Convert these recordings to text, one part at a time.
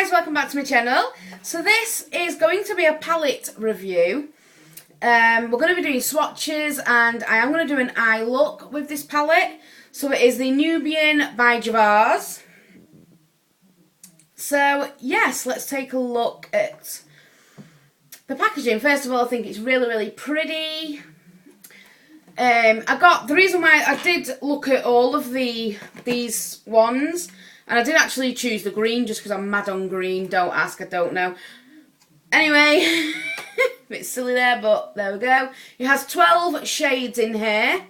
guys, welcome back to my channel. So this is going to be a palette review. We're going to be doing swatches and I am going to do an eye look with this palette. So it is the Nubian by Juvia'S. So yes, let's take a look at the packaging. First of all, I think it's really pretty. The reason why I did look at all of these ones, and I did actually choose the green just because I'm mad on green. Don't ask, I don't know. Anyway, a bit silly there, but there we go. It has 12 shades in here.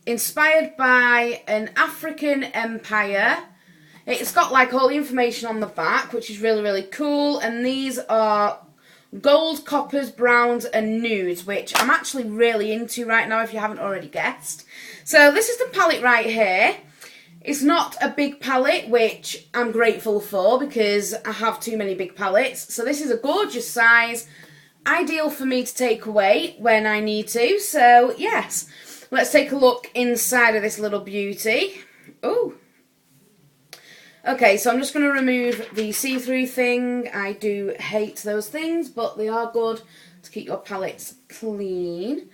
Inspired by an African empire. It's got like all the information on the back, which is really cool. And these are gold, coppers, browns and nudes, which I'm actually really into right now if you haven't already guessed. So this is the palette right here. It's not a big palette, which I'm grateful for because I have too many big palettes. So this is a gorgeous size, ideal for me to take away when I need to. So yes, let's take a look inside of this little beauty. Ooh. Okay, so I'm just going to remove the see-through thing. I do hate those things, but they are good to keep your palettes clean.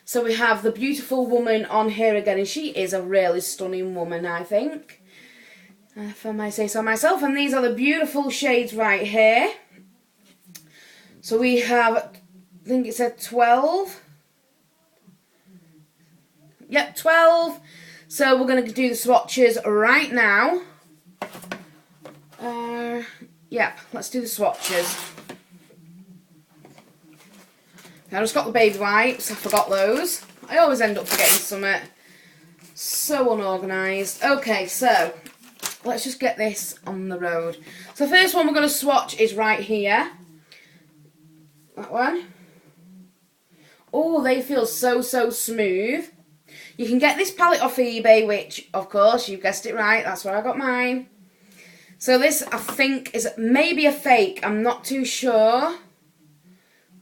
So we have the beautiful woman on here again, and she is a really stunning woman, I think, if I may say so myself. And these are the beautiful shades right here. So we have, I think it said 12. Yep, 12. So we're going to do the swatches right now. Yep, let's do the swatches. I just got the baby wipes, I forgot those. I always end up forgetting something. So unorganised. Okay, so let's just get this on the road. So the first one we're going to swatch is right here. That one. Oh, they feel so smooth. You can get this palette off eBay, which, of course, you guessed it right, that's where I got mine. So this, I think, is maybe a fake. I'm not too sure.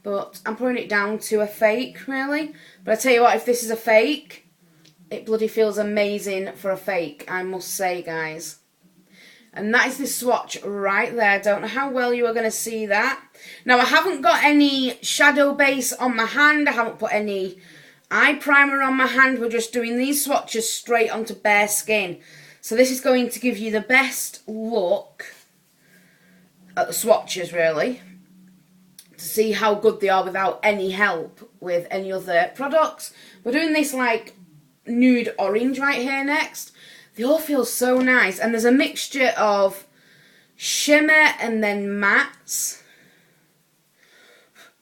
But I'm putting it down to a fake, really. But I tell you what, if this is a fake, it bloody feels amazing for a fake, I must say, guys. And that is the swatch right there. Don't know how well you are going to see that. Now, I haven't got any shadow base on my hand. I haven't put any eye primer on my hand. We're just doing these swatches straight onto bare skin. So this is going to give you the best look at the swatches, really, to see how good they are without any help with any other products. We're doing this like nude orange right here next. They all feel so nice, and there's a mixture of shimmer and then mattes.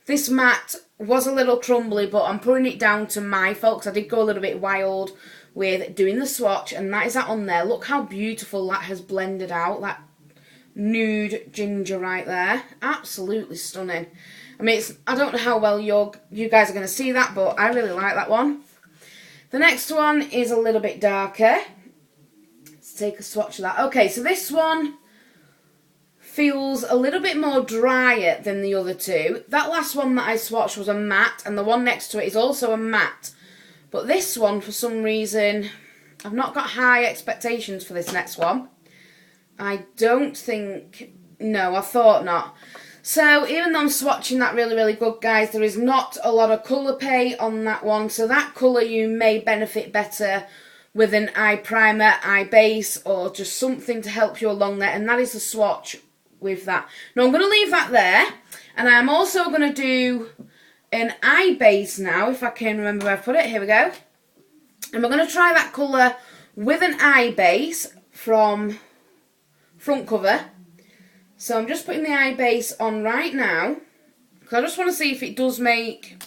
This matte was a little crumbly, but I'm putting it down to my fault because I did go a little bit wild with doing the swatch, and that is that on there. Look how beautiful that has blended out, that nude ginger right there. Absolutely stunning. I mean, I don't know how well you guys are going to see that, but I really like that one. The next one is a little bit darker. Let's take a swatch of that. Okay, so this one feels a little bit more drier than the other two. That last one that I swatched was a matte, and the one next to it is also a matte. But this one, for some reason, I've not got high expectations for this next one. I don't think, no, I thought not. So even though I'm swatching that really good, guys, there is not a lot of colour pay on that one. So that colour you may benefit better with an eye primer, eye base, or just something to help you along there. And that is the swatch with that. Now I'm going to leave that there. And I'm also going to do an eye base now, if I can remember where I put it. Here we go. And we're going to try that colour with an eye base from front cover. So I'm just putting the eye base on right now, because I just want to see if it does make,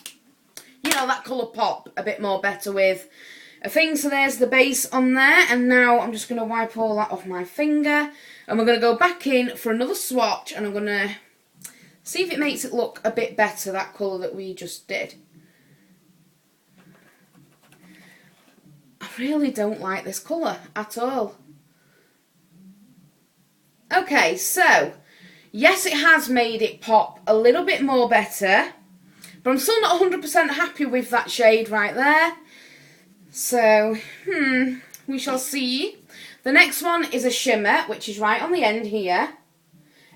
you know, that colour pop a bit more better with a thing. So there's the base on there, and now I'm just going to wipe all that off my finger, and we're going to go back in for another swatch, and I'm going to see if it makes it look a bit better, that colour that we just did. I really don't like this colour at all. Okay, so, yes, it has made it pop a little bit more better, but I'm still not 100% happy with that shade right there. So, we shall see. The next one is a shimmer, which is right on the end here.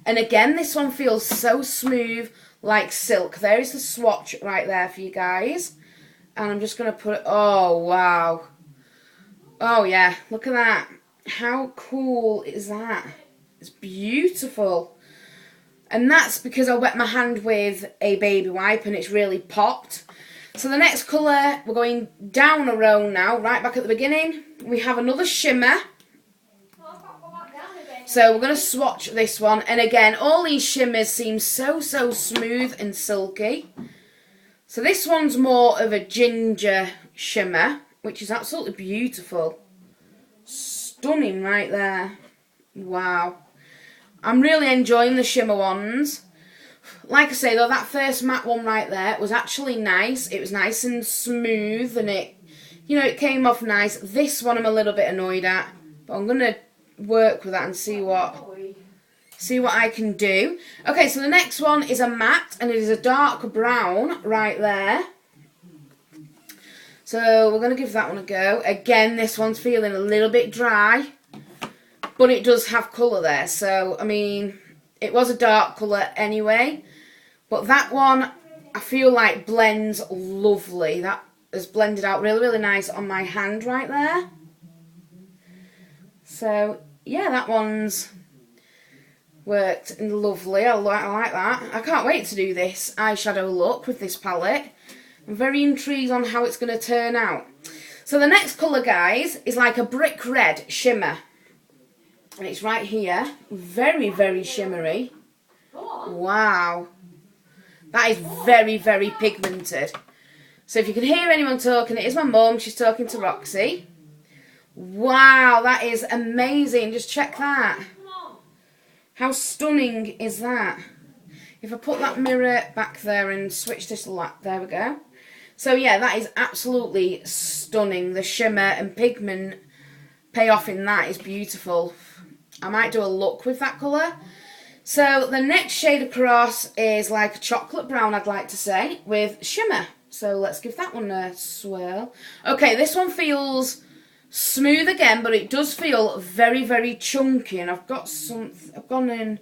And again, this one feels so smooth, like silk. There is the swatch right there for you guys. And I'm just going to put it, oh wow. Oh yeah, look at that. How cool is that? It's beautiful. And that's because I wet my hand with a baby wipe and it's really popped. So the next colour, we're going down a row now, right back at the beginning. We have another shimmer. So we're going to swatch this one. And again, all these shimmers seem so smooth and silky. So this one's more of a ginger shimmer, which is absolutely beautiful. Stunning right there. Wow. I'm really enjoying the shimmer ones. Like I say though, that first matte one right there was actually nice. It was nice and smooth and it, you know, it came off nice. This one I'm a little bit annoyed at, but I'm going to work with that and see what I can do. Okay, so the next one is a matte and it is a dark brown right there. So we're going to give that one a go. Again, this one's feeling a little bit dry, but it does have colour there. So, I mean, it was a dark colour anyway, but that one I feel like blends lovely. That has blended out really nice on my hand right there. So, yeah, that one's worked lovely. I like that. I can't wait to do this eyeshadow look with this palette. I'm very intrigued on how it's going to turn out. So the next colour, guys, is like a brick red shimmer. And it's right here. Very shimmery. Wow. That is very pigmented. So if you can hear anyone talking, it is my mum. She's talking to Roxy. Wow, that is amazing. Just check that. How stunning is that? If I put that mirror back there and switch this light, there we go. So yeah, that is absolutely stunning. The shimmer and pigment payoff in that is beautiful. I might do a look with that colour. So the next shade across is like a chocolate brown, I'd like to say, with shimmer. So let's give that one a swirl. Okay, this one feels smooth again, but it does feel very chunky, and I've gone and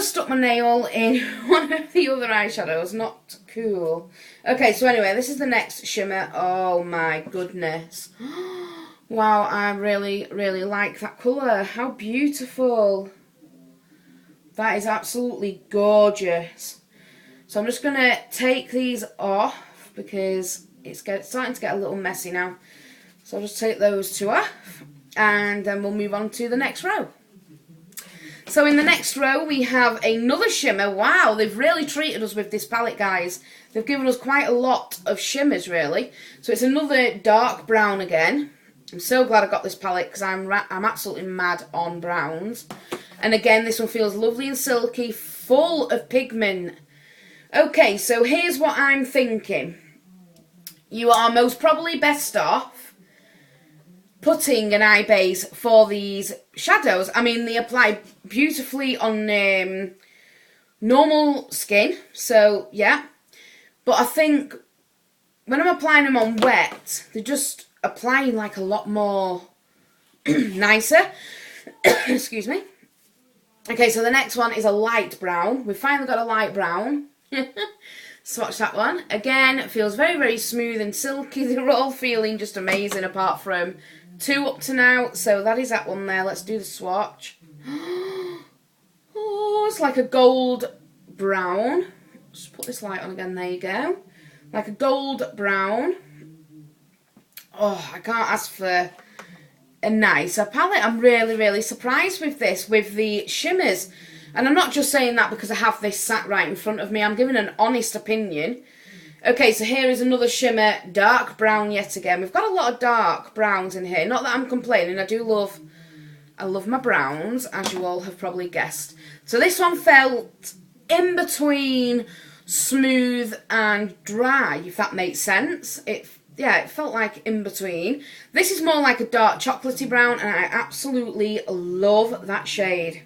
stuck my nail in one of the other eyeshadows. Not cool. Okay, so anyway, this is the next shimmer. Oh my goodness. Wow, I really like that colour. How beautiful. That is absolutely gorgeous. So I'm just going to take these off because it's starting to get a little messy now. So I'll just take those two off and then we'll move on to the next row. So in the next row we have another shimmer. Wow, they've really treated us with this palette, guys. They've given us quite a lot of shimmers, really. So it's another dark brown again. I'm so glad I got this palette because I'm absolutely mad on browns. And again, this one feels lovely and silky, full of pigment. Okay, so here's what I'm thinking. You are most probably best off putting an eye base for these shadows. I mean, they apply beautifully on normal skin, so yeah. But I think when I'm applying them on wet, they're just applying like a lot more nicer. Excuse me. Okay, so the next one is a light brown. We've finally got a light brown. Swatch that one. Again, it feels very smooth and silky. They're all feeling just amazing apart from two up to now. So that is that one there. Let's do the swatch. Oh, it's like a gold brown. Just put this light on again. There you go. Like a gold brown. Oh, I can't ask for a nicer palette. I'm really surprised with this, with the shimmers. And I'm not just saying that because I have this sat right in front of me. I'm giving an honest opinion. Okay, so here is another shimmer, dark brown yet again. We've got a lot of dark browns in here. Not that I'm complaining. I love my browns, as you all have probably guessed. So this one felt in between smooth and dry, if that makes sense. It felt like in between. This is more like a dark chocolatey brown, and I absolutely love that shade.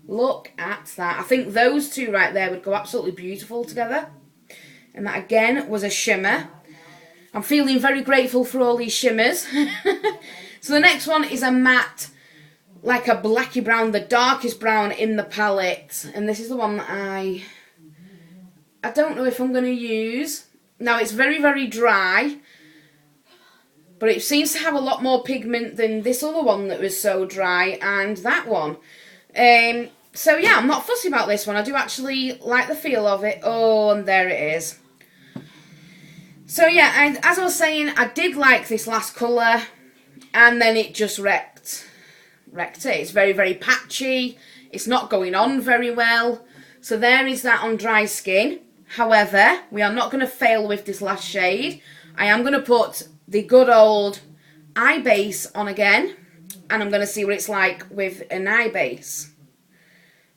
Look at that. I think those two right there would go absolutely beautiful together. And that again was a shimmer. I'm feeling very grateful for all these shimmers. So the next one is a matte, like a blacky brown, the darkest brown in the palette. And this is the one that I don't know if I'm going to use. Now it's very, very dry, but it seems to have a lot more pigment than this other one that was so dry, and that one. So yeah, I'm not fussy about this one. I do actually like the feel of it. Oh, and there it is. So yeah, and as I was saying, I did like this last colour, and then it just wrecked it. It's very, very patchy. It's not going on very well. So there is that on dry skin. However, we are not going to fail with this last shade. I am going to put the good old eye base on again, and I'm going to see what it's like with an eye base.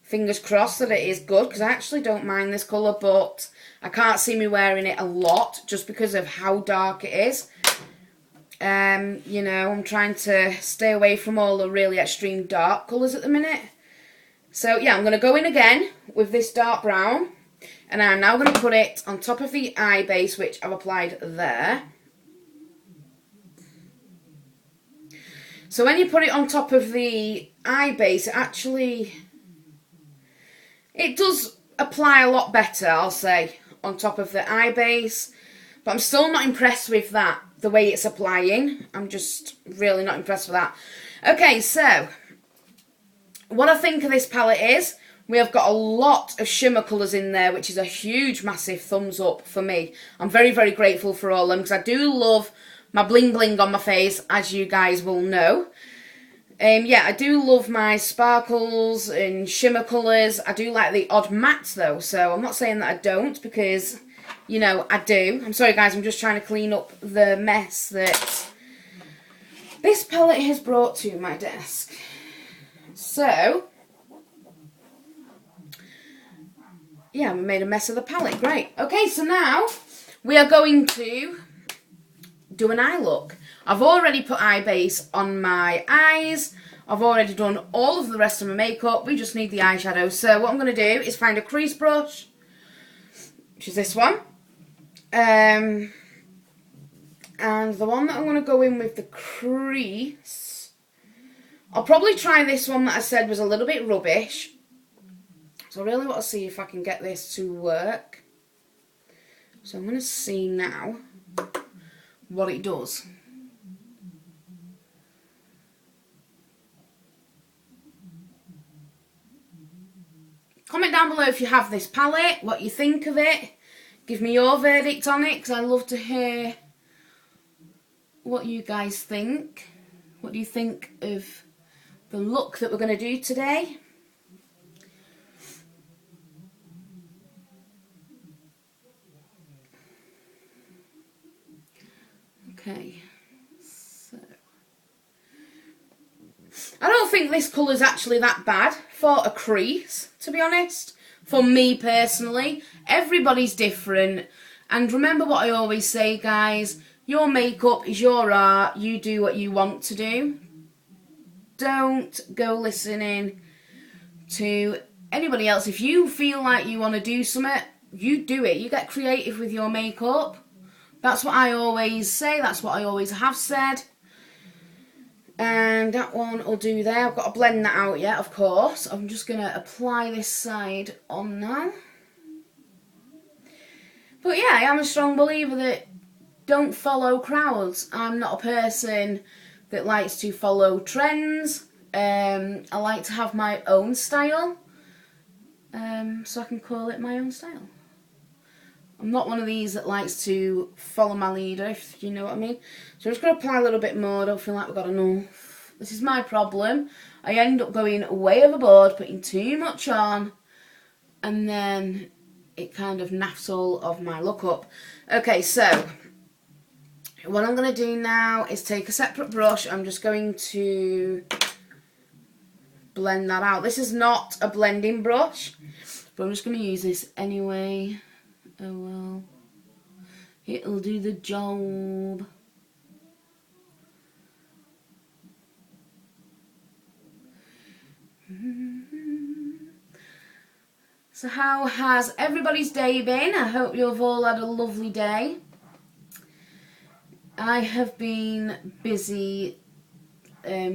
Fingers crossed that it is good, because I actually don't mind this colour, but I can't see me wearing it a lot just because of how dark it is. You know, I'm trying to stay away from all the really extreme dark colours at the minute. So yeah, I'm going to go in again with this dark brown, and I'm now going to put it on top of the eye base, which I've applied there. So when you put it on top of the eye base, it does apply a lot better, I'll say, on top of the eye base. But I'm still not impressed with that, the way it's applying. I'm just really not impressed with that. Okay, so what I think of this palette is, we have got a lot of shimmer colours in there, which is a huge, massive thumbs up for me. I'm very, very grateful for all of them, because I do love my bling bling on my face, as you guys will know. Yeah, I do love my sparkles and shimmer colours. I do like the odd mattes though, so I'm not saying that I don't, because, you know, I do. I'm sorry guys, I'm just trying to clean up the mess that this palette has brought to my desk. So yeah, we made a mess of the palette. Great. Okay, so now we are going to do an eye look. I've already put eye base on my eyes. I've already done all of the rest of my makeup. We just need the eyeshadow. So what I'm going to do is find a crease brush, which is this one. And the one that I'm going to go in with the crease, I'll probably try this one that I said was a little bit rubbish. So I really want to see if I can get this to work. So I'm going to see now what it does. Comment down below if you have this palette, what you think of it. Give me your verdict on it, because I love to hear what you guys think. What do you think of the look that we're going to do today? Okay, so I don't think this colour is actually that bad for a crease, to be honest. For me personally, everybody's different. And remember what I always say, guys, your makeup is your art. You do what you want to do. Don't go listening to anybody else. If you feel like you want to do something, you do it. You get creative with your makeup. That's what I always say. That's what I always have said. And that one will do there. I've got to blend that out yet, of course. I'm just going to apply this side on now. But yeah, I am a strong believer that don't follow crowds. I'm not a person that likes to follow trends. I like to have my own style. So I can call it my own style. I'm not one of these that likes to follow my leader, if you know what I mean. So I'm just going to apply a little bit more. I don't feel like we've got enough. This is my problem. I end up going way overboard, putting too much on, and then it kind of naffs all of my look up. Okay, so what I'm going to do now is take a separate brush. I'm just going to blend that out. This is not a blending brush, but I'm just going to use this anyway. Oh well, it'll do the job. So how has everybody's day been? I hope you've all had a lovely day. I have been busy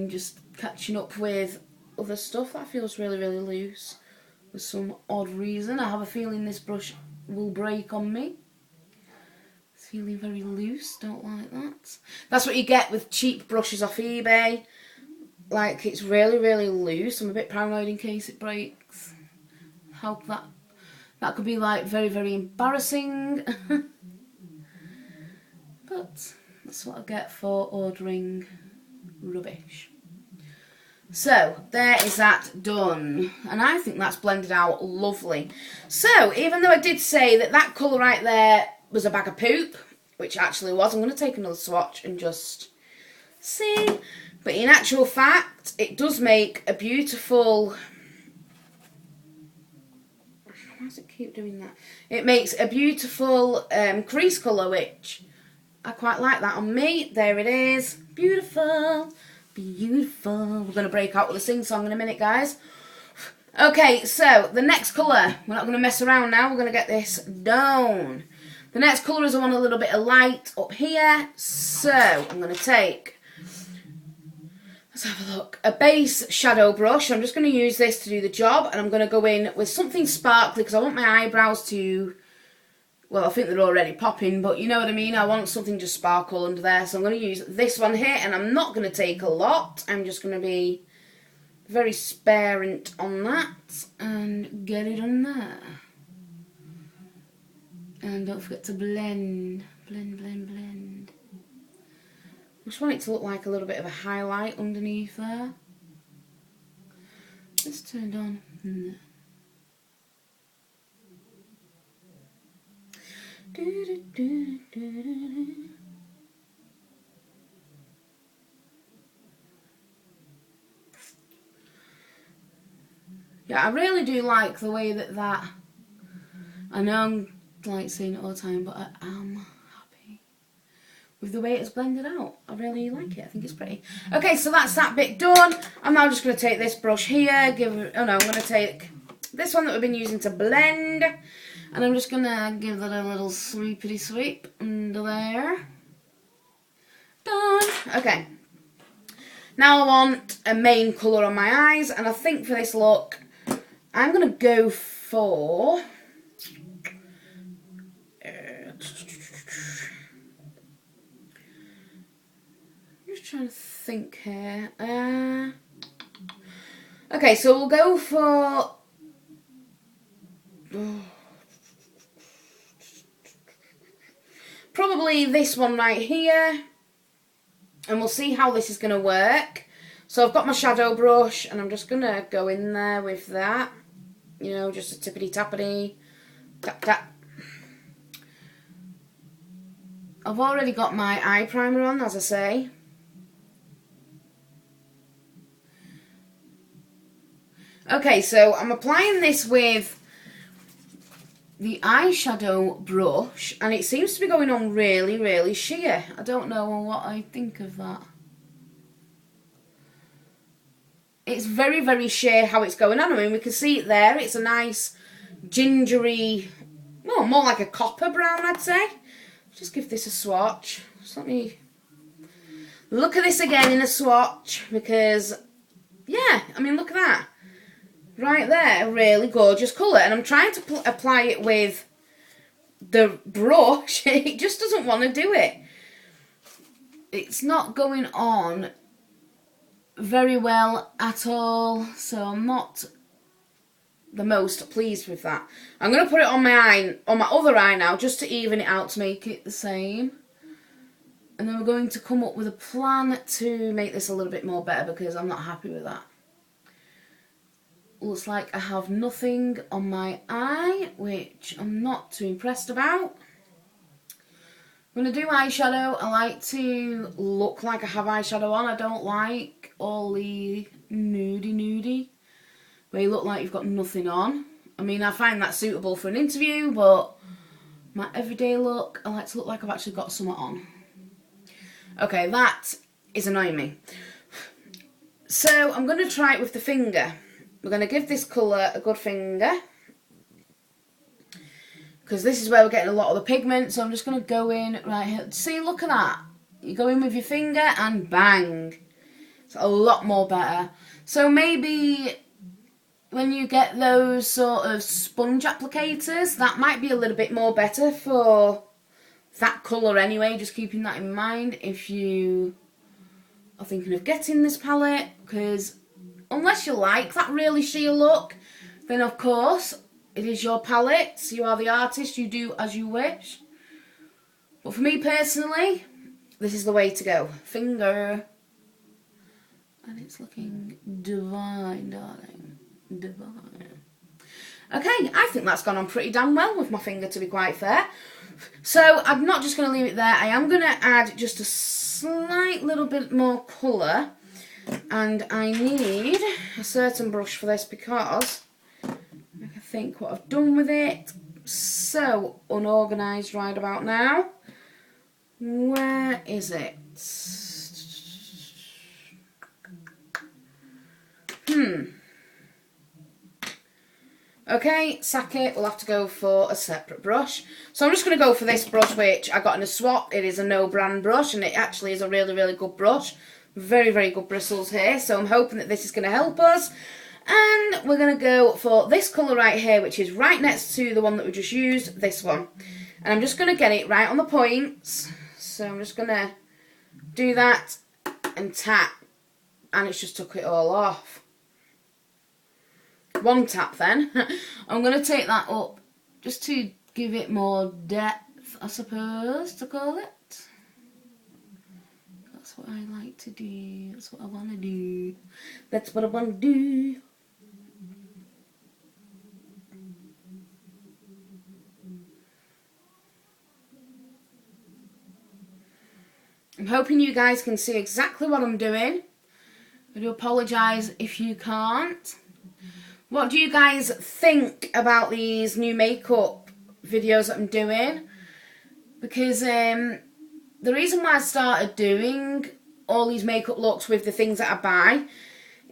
just catching up with other stuff. That feels really, really loose for some odd reason. I have a feeling this brush will break on me. It's feeling very loose, don't like that. That's what you get with cheap brushes off eBay. Like, it's really, really loose. I'm a bit paranoid in case it breaks. Hope that could be like very, very embarrassing. But that's what I get for ordering rubbish. So there is that done, and I think that's blended out lovely. So even though I did say that colour right there was a bag of poop, which actually was, I'm going to take another swatch and just see. But in actual fact, it does make a beautiful... Why does it keep doing that? It makes a beautiful crease colour, which I quite like that on me. There it is. Beautiful. Beautiful. We're going to break out with a sing-song in a minute, guys. Okay, so the next colour. We're not going to mess around now. We're going to get this down. The next colour is I want a little bit of light up here. So I'm going to take... Let's have a look. A base shadow brush. I'm just going to use this to do the job. And I'm going to go in with something sparkly because I want my eyebrows to... Well, I think they're already popping, but you know what I mean? I want something to sparkle under there. So I'm going to use this one here, and I'm not going to take a lot. I'm just going to be very sparent on that and get it on there. And don't forget to blend. Blend, blend, blend. I just want it to look like a little bit of a highlight underneath there. It's turned on. Yeah, I really do like the way that I know I'm like saying it all the time, but I am happy with the way it's blended out. I really like it. I think it's pretty. Okay, so that's that bit done. I'm now just going to take this brush here, I'm going to take this one that we've been using to blend, and I'm just going to give that a little sweepity sweep under there. Done. Okay. Now I want a main colour on my eyes, and I think for this look, I'm going to go for... just trying to think here. Okay, so we'll go for... probably this one right here. And we'll see how this is going to work. So I've got my shadow brush, and I'm just going to go in there with that. You know, just a tippity-tappity. Tap, tap. I've already got my eye primer on, as I say. Okay, so I'm applying this with the eyeshadow brush, and it seems to be going on really, really sheer. I don't know what I think of that. It's very, very sheer how it's going on. I mean, we can see it there. It's a nice gingery, well, more like a copper brown, I'd say. Just give this a swatch. Just let me look at this again in a swatch, because, yeah, I mean, look at that. Right there, really gorgeous colour. And I'm trying to apply it with the brush. It just doesn't want to do it. It's not going on very well at all. So I'm not the most pleased with that. I'm going to put it on my eye, on my other eye now, just to even it out, to make it the same. And then we're going to come up with a plan to make this a little bit more better, because I'm not happy with that. Looks like I have nothing on my eye, which I'm not too impressed about. I'm going to do eyeshadow. I like to look like I have eyeshadow on. I don't like all the nudie, where you look like you've got nothing on. I mean, I find that suitable for an interview, but my everyday look, I like to look like I've actually got something on. Okay, that is annoying me. So I'm going to try it with the finger. We're going to give this colour a good finger, because this is where we're getting a lot of the pigment. So I'm just going to go in right here. See, look at that. You go in with your finger and bang. It's a lot more better. So maybe when you get those sort of sponge applicators, that might be a little bit more better for that colour anyway, just keeping that in mind if you are thinking of getting this palette, because unless you like that really sheer look, then of course it is your palette, you are the artist, you do as you wish. But for me personally, this is the way to go. Finger. And it's looking divine, darling. Divine. Okay, I think that's gone on pretty damn well with my finger, to be quite fair. So I'm not just going to leave it there. I am going to add just a slight little bit more colour. And I need a certain brush for this because I think what I've done with it, so unorganised right about now. Where is it? Okay, sack it. We'll have to go for a separate brush. So I'm just going to go for this brush, which I got in a swap. It is a no brand brush, and it actually is a really, really good brush. Very, very good bristles here. So I'm hoping that this is going to help us. And we're going to go for this colour right here, which is right next to the one that we just used, this one. And I'm just going to get it right on the points. So I'm just going to do that and tap. And it's just took it all off. One tap then. I'm going to take that up just to give it more depth, I suppose, to call it. That's what I like to do. That's what I want to do. That's what I want to do. I'm hoping you guys can see exactly what I'm doing. I do apologise if you can't. What do you guys think about these new makeup videos that I'm doing? Because the reason why I started doing all these makeup looks with the things that I buy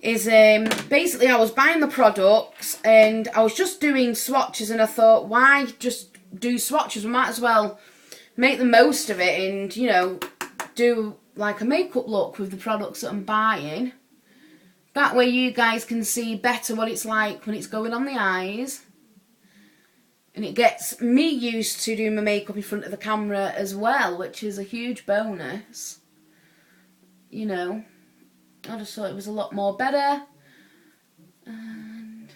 is basically I was buying the products and I was just doing swatches, and I thought, why just do swatches? We might as well make the most of it and, you know, do like a makeup look with the products that I'm buying. That way you guys can see better what it's like when it's going on the eyes. And it gets me used to doing my makeup in front of the camera as well, which is a huge bonus. You know, I just thought it was a lot more better. And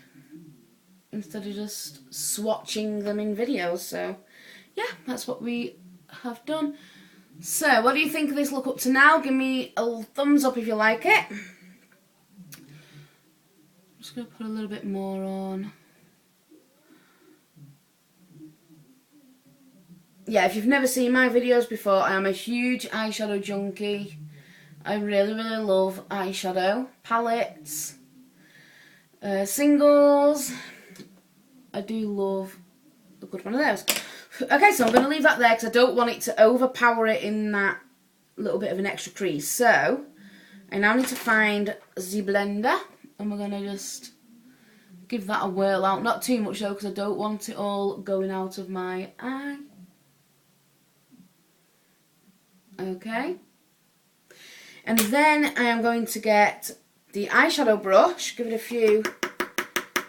instead of just swatching them in videos. So, yeah, that's what we have done. So, what do you think of this look up to now? Give me a thumbs up if you like it. Just going to put a little bit more on. Yeah, if you've never seen my videos before, I am a huge eyeshadow junkie. I really, really love eyeshadow palettes, singles. I do love a good one of those. Okay, so I'm going to leave that there because I don't want it to overpower it in that little bit of an extra crease. So, I now need to find the blender. And we're going to just give that a whirl out. Not too much though, because I don't want it all going out of my eye. Okay. And then I am going to get the eyeshadow brush. Give it a few.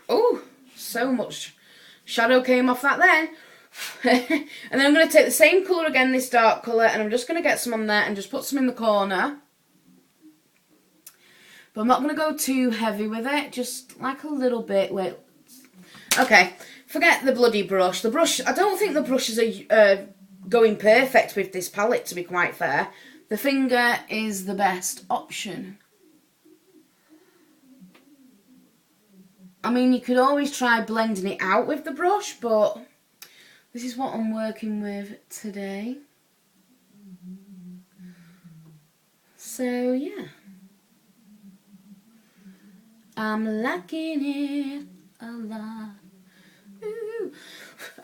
Oh, so much shadow came off that then. And then I'm going to take the same colour again, this dark colour, and I'm just going to get some on there and just put some in the corner. But I'm not going to go too heavy with it, just like a little bit. Wait. Okay, forget the bloody brush. The brush, I don't think the brushes are going perfect with this palette, to be quite fair. The finger is the best option. I mean, you could always try blending it out with the brush, but this is what I'm working with today. So, yeah. I'm liking it a lot. Ooh.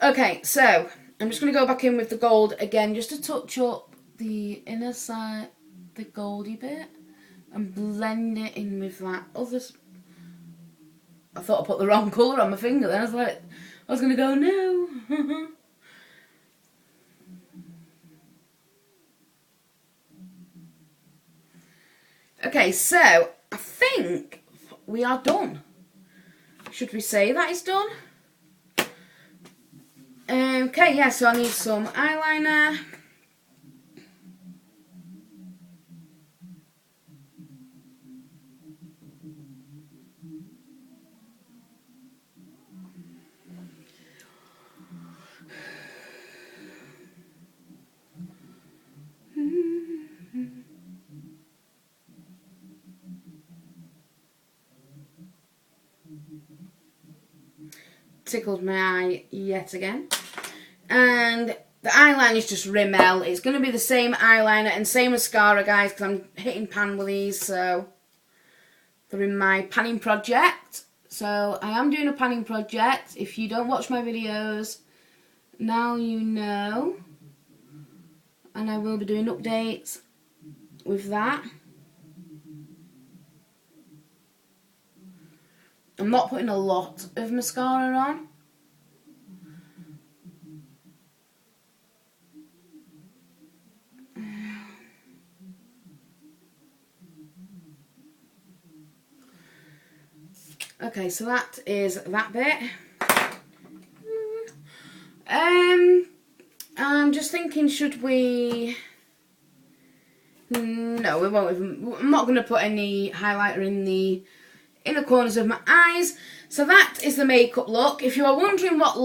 Okay, so I'm just going to go back in with the gold again, just to touch up the inner side, the goldy bit, and blend it in with that other. I thought I put the wrong colour on my finger then. I was like, I was going to go, no. Okay, so I think we are done. Should we say that it's done? Okay, yeah, so I need some eyeliner. Tickled my eye yet again. And the eyeliner is just Rimmel. It's going to be the same eyeliner and same mascara, guys, because I'm hitting pan with these, so they're in my panning project. So I am doing a panning project. If you don't watch my videos, now you know. And I will be doing updates with that. I'm not putting a lot of mascara on. Okay, so that is that bit. I'm just thinking, should we... No, we won't even... I'm not going to put any highlighter in the inner corners of my eyes. So that is the makeup look. If you are wondering what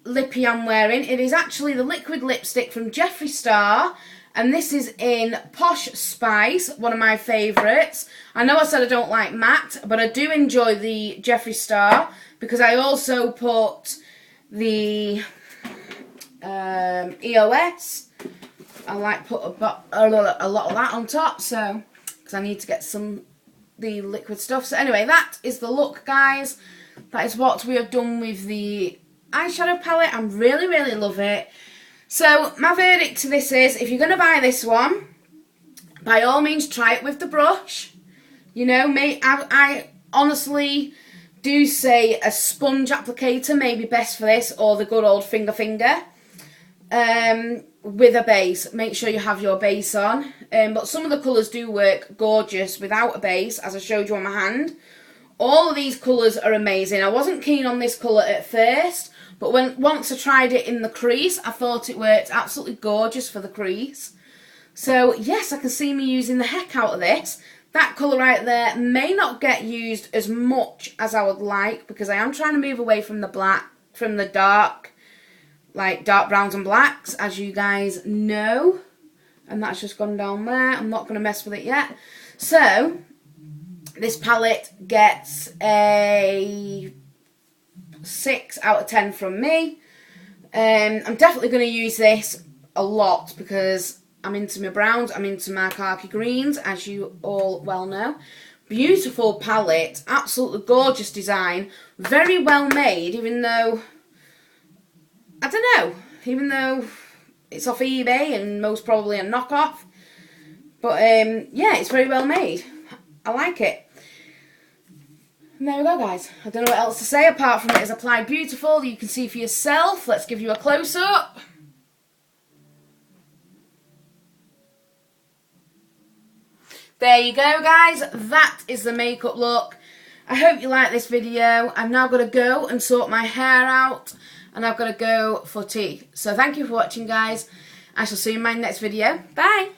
lippy I'm wearing, it is actually the liquid lipstick from Jeffree Star. And this is in Posh Spice, one of my favourites. I know I said I don't like matte, but I do enjoy the Jeffree Star because I also put the EOS. I like put a lot of that on top, so because I need to get the liquid stuff. So anyway, that is the look, guys. That is what we have done with the eyeshadow palette. I really, really love it. So my verdict to this is, if you're going to buy this one, by all means try it with the brush. You know, I honestly do say a sponge applicator may be best for this, or the good old finger. With a base, make sure you have your base on. But some of the colours do work gorgeous without a base, as I showed you on my hand. All of these colours are amazing. I wasn't keen on this colour at first, but once I tried it in the crease, I thought it worked absolutely gorgeous for the crease. So yes, I can see me using the heck out of this. That colour right there may not get used as much as I would like, because I am trying to move away from the black, from the dark, like dark browns and blacks, as you guys know. And that's just gone down there. I'm not going to mess with it yet. So this palette gets a 6 out of 10 from me. I'm definitely going to use this a lot because I'm into my browns, I'm into my khaki greens, as you all well know. Beautiful palette, absolutely gorgeous design, very well made, even though, I don't know, even though it's off eBay and most probably a knockoff. But yeah, it's very well made. I like it. And there we go, guys. I don't know what else to say apart from it is applied beautiful. You can see for yourself. Let's give you a close-up. There you go, guys. That is the makeup look. I hope you like this video. I'm now going to go and sort my hair out, and I've got to go for tea. So thank you for watching, guys. I shall see you in my next video. Bye.